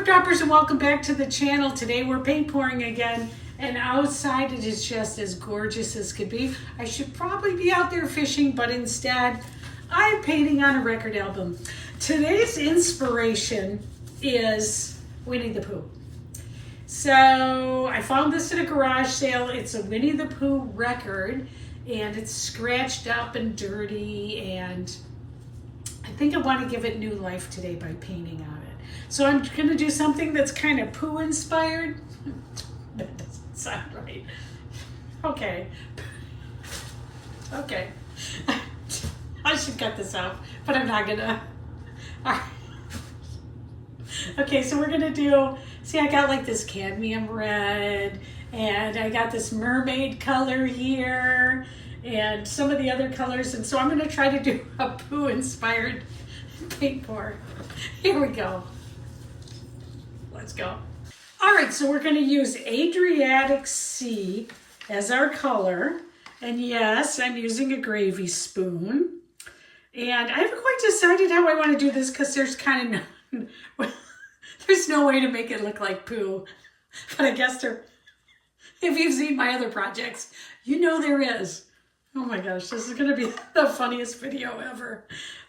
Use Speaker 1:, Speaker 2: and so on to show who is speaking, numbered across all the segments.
Speaker 1: Droppers, and welcome back to the channel. Today we're paint pouring again, and outside it is just as gorgeous as could be. I should probably be out there fishing, but instead I'm painting on a record album. Today's inspiration is Winnie the Pooh. So I found this at a garage sale. It's a Winnie the Pooh record, and it's scratched up and dirty, and I think I want to give it new life today by painting on it. So I'm going to do something that's kind of Pooh-inspired. That doesn't sound right. Okay. Okay. I should cut this out, but I'm not going to. All right. Okay, so we're going to do, see, I got like this cadmium red, and I got this mermaid color here, and some of the other colors, and so I'm going to try to do a Pooh-inspired paint pour. Here we go. Let's go. All right, so we're going to use Adriatic Sea as our color, and yes, I'm using a gravy spoon, and I haven't quite decided how I want to do this because there's kind of there's no way to make it look like Pooh, but I guess there, if you've seen my other projects, you know there is. Oh my gosh, this is going to be the funniest video ever.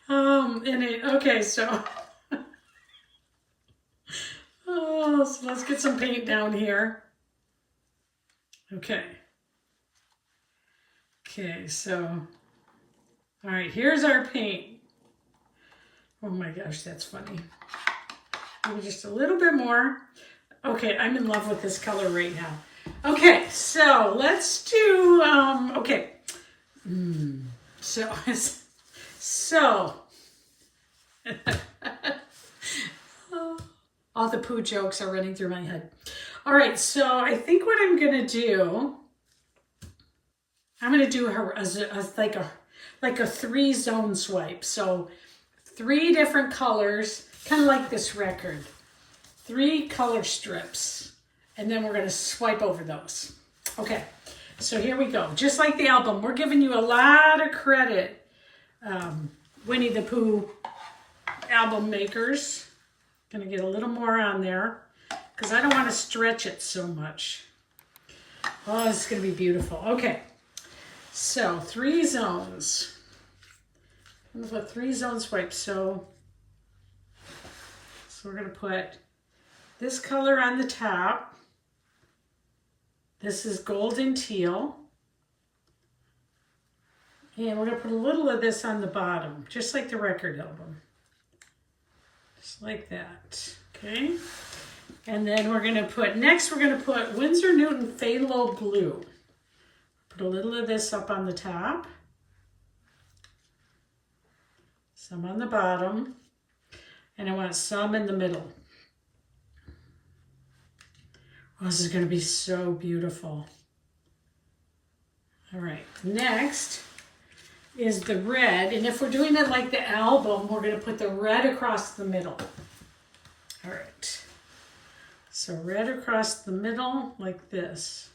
Speaker 1: Okay, so, so let's get some paint down here. Okay. Okay, so, all right, here's our paint. Oh my gosh, that's funny. Maybe just a little bit more. Okay, I'm in love with this color right now. Okay, so let's do, okay. So, all the Pooh jokes are running through my head. All right, so I think what I'm gonna do, I'm gonna do like a 3-zone swipe. So 3 different colors, kind of like this record. 3 color strips, and then we're gonna swipe over those. Okay. So here we go. Just like the album, we're giving you a lot of credit, Winnie the Pooh album makers. Gonna get a little more on there because I don't want to stretch it so much. Oh, this is gonna be beautiful. Okay, so 3 zones. I'm gonna put 3 zone swipes. So we're gonna put this color on the top. This is Golden Teal. And we're going to put a little of this on the bottom, just like the record album. Just like that. Okay. And then we're going to put, next we're going to put Winsor Newton Phthalo Blue. Put a little of this up on the top. Some on the bottom. And I want some in the middle. Oh, this is going to be so beautiful. All right, next is the red. And if we're doing it like the album, we're going to put the red across the middle. All right. So red across the middle like this.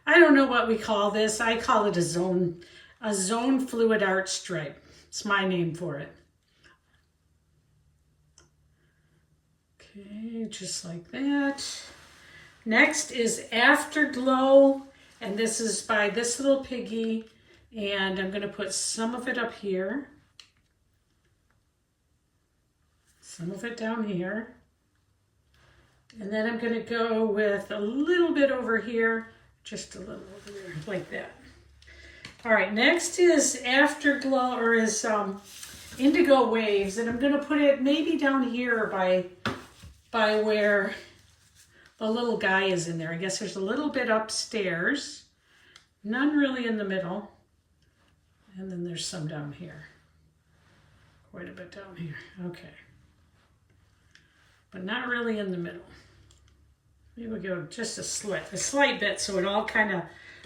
Speaker 1: I don't know what we call this. I call it a zone fluid art stripe. It's my name for it. Okay, just like that. Next is Afterglow, and this is by This Little Piggy, and I'm going to put some of it up here, some of it down here, and then I'm going to go with a little bit over here, just a little over there, like that. All right, next is Afterglow, or is Indigo Waves, and I'm going to put it maybe down here by where the little guy is in there. I guess there's a little bit upstairs, none really in the middle, and then there's some down here. Quite a bit down here. Okay. But not really in the middle. Maybe we'll go just a slight bit so it all kind of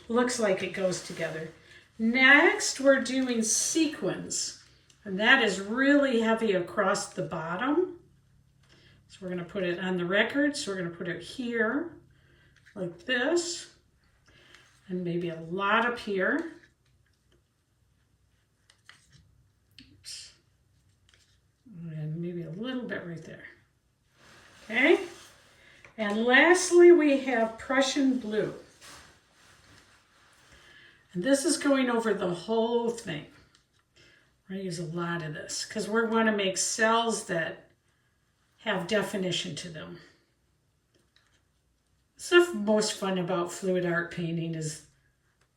Speaker 1: looks like it goes together. Next, we're doing Sequins, and that is really heavy across the bottom. So we're going to put it on the record. So we're going to put it here like this, and maybe a lot up here. Oops. And maybe a little bit right there. Okay. And lastly, we have Prussian Blue. And this is going over the whole thing. We're going to use a lot of this because we're going to make cells that have definition to them. The most fun about fluid art painting is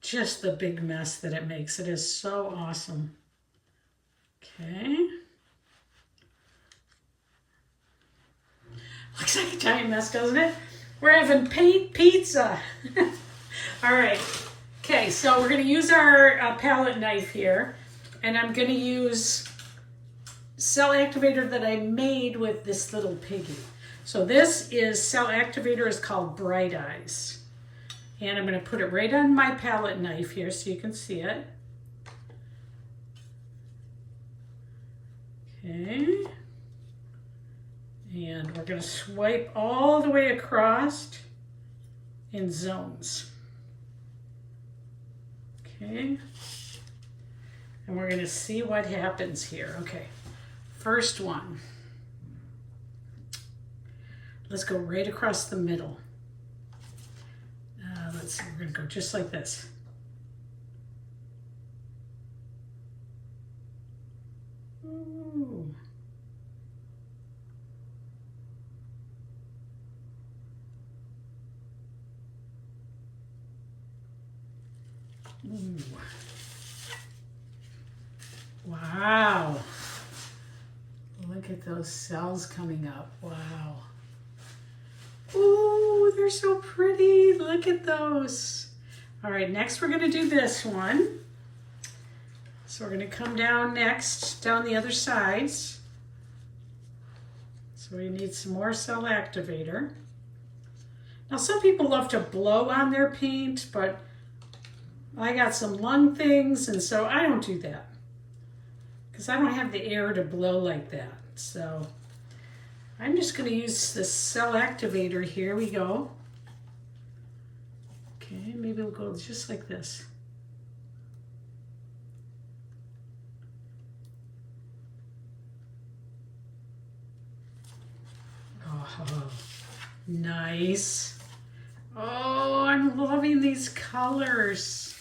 Speaker 1: just the big mess that it makes. It is so awesome. Okay. Looks like a giant mess, doesn't it? We're having paint pizza. All right. Okay, so we're going to use our palette knife here, and I'm going to use cell activator that I made with This Little Piggy. So this is cell activator is called Bright Eyes. And I'm going to put it right on my palette knife here so you can see it. Okay. And we're going to swipe all the way across in zones. Okay. And we're going to see what happens here. Okay. First one. Let's go right across the middle. Let's see, we're going to go just like this. Ooh. Ooh. Wow. Look at those cells coming up. Wow. Ooh, they're so pretty. Look at those. All right, next we're going to do this one. So we're going to come down next, down the other sides. So we need some more cell activator. Now some people love to blow on their paint, but I got some lung things, and so I don't do that. Because I don't have the air to blow like that. So I'm just going to use the cell activator. Here we go. Okay, maybe we'll go just like this. Oh, nice. Oh, I'm loving these colors.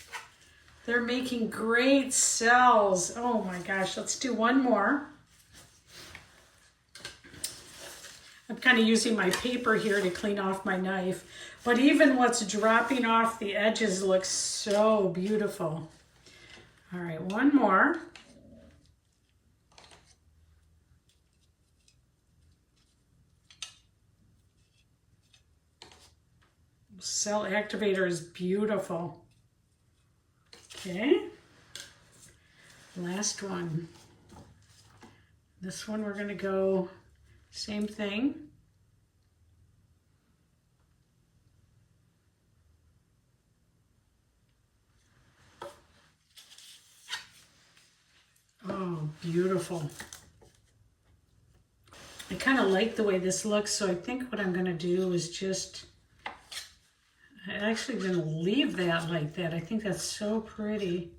Speaker 1: They're making great cells. Oh my gosh, let's do one more. I'm kind of using my paper here to clean off my knife, but even what's dropping off the edges looks so beautiful. All right, one more. Cell activator is beautiful. Okay, last one. This one we're going to go same thing. Oh, beautiful. I kind of like the way this looks, so I think what I'm going to do is just, I'm actually going to leave that like that. I think that's so pretty.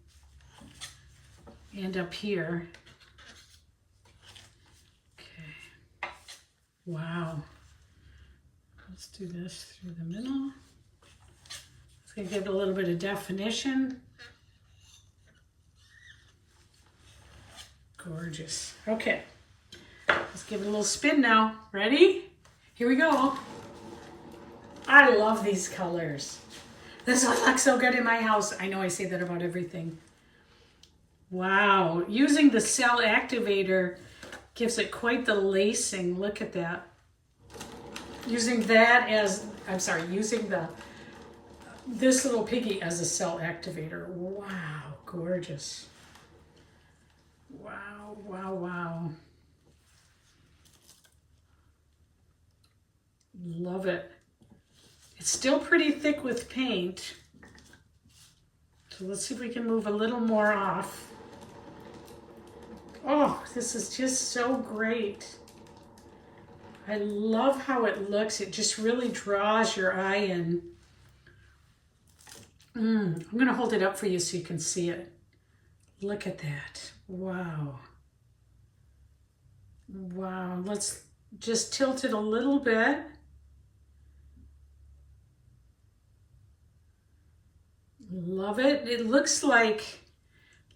Speaker 1: And up here. Okay. Wow. Let's do this through the middle. It's going to give it a little bit of definition. Gorgeous. Okay. Let's give it a little spin now. Ready? Here we go. I love these colors. This will look so good in my house. I know I say that about everything. Wow. Using the cell activator gives it quite the lacing. Look at that. Using that as, using This Little Piggy as a cell activator. Wow. Gorgeous. Wow, wow, wow. Love it. It's still pretty thick with paint. So let's see if we can move a little more off. Oh, this is just so great. I love how it looks. It just really draws your eye in. I'm going to hold it up for you so you can see it. Look at that. Wow. Wow. Let's just tilt it a little bit. Love it. It looks like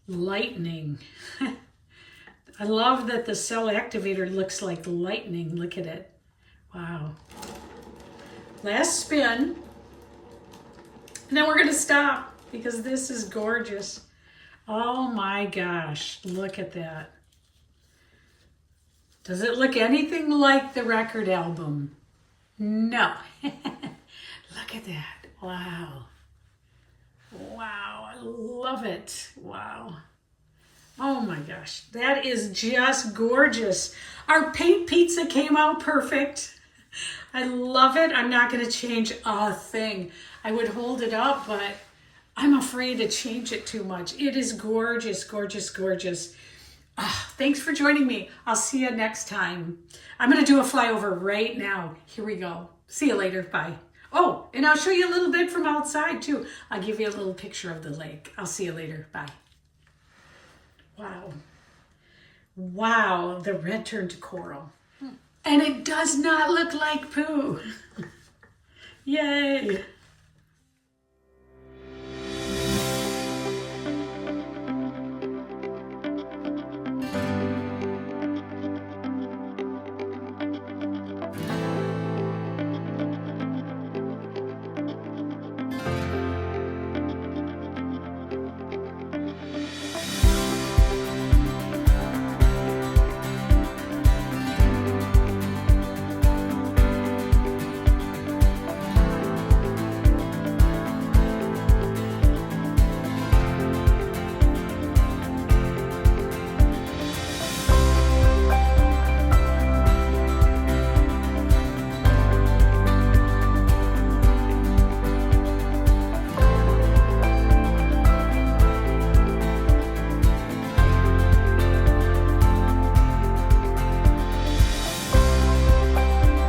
Speaker 1: lightning. I love that the cell activator looks like lightning. Look at it. Wow. Last spin. And then we're going to stop because this is gorgeous. Oh my gosh. Look at that. Does it look anything like the record album? No. Look at that. Wow. Wow, I love it. Wow. Oh my gosh, that is just gorgeous. Our paint pizza came out perfect. I love it. I'm not going to change a thing. I would hold it up, but I'm afraid to change it too much. It is gorgeous, gorgeous, gorgeous. Thanks for joining me. I'll see you next time. I'm going to do a flyover right now. Here we go. See you later. Bye. Oh, and I'll show you a little bit from outside too. I'll give you a little picture of the lake. I'll see you later. Bye. Wow. Wow, the red turned to coral. And it does not look like Pooh. Yay.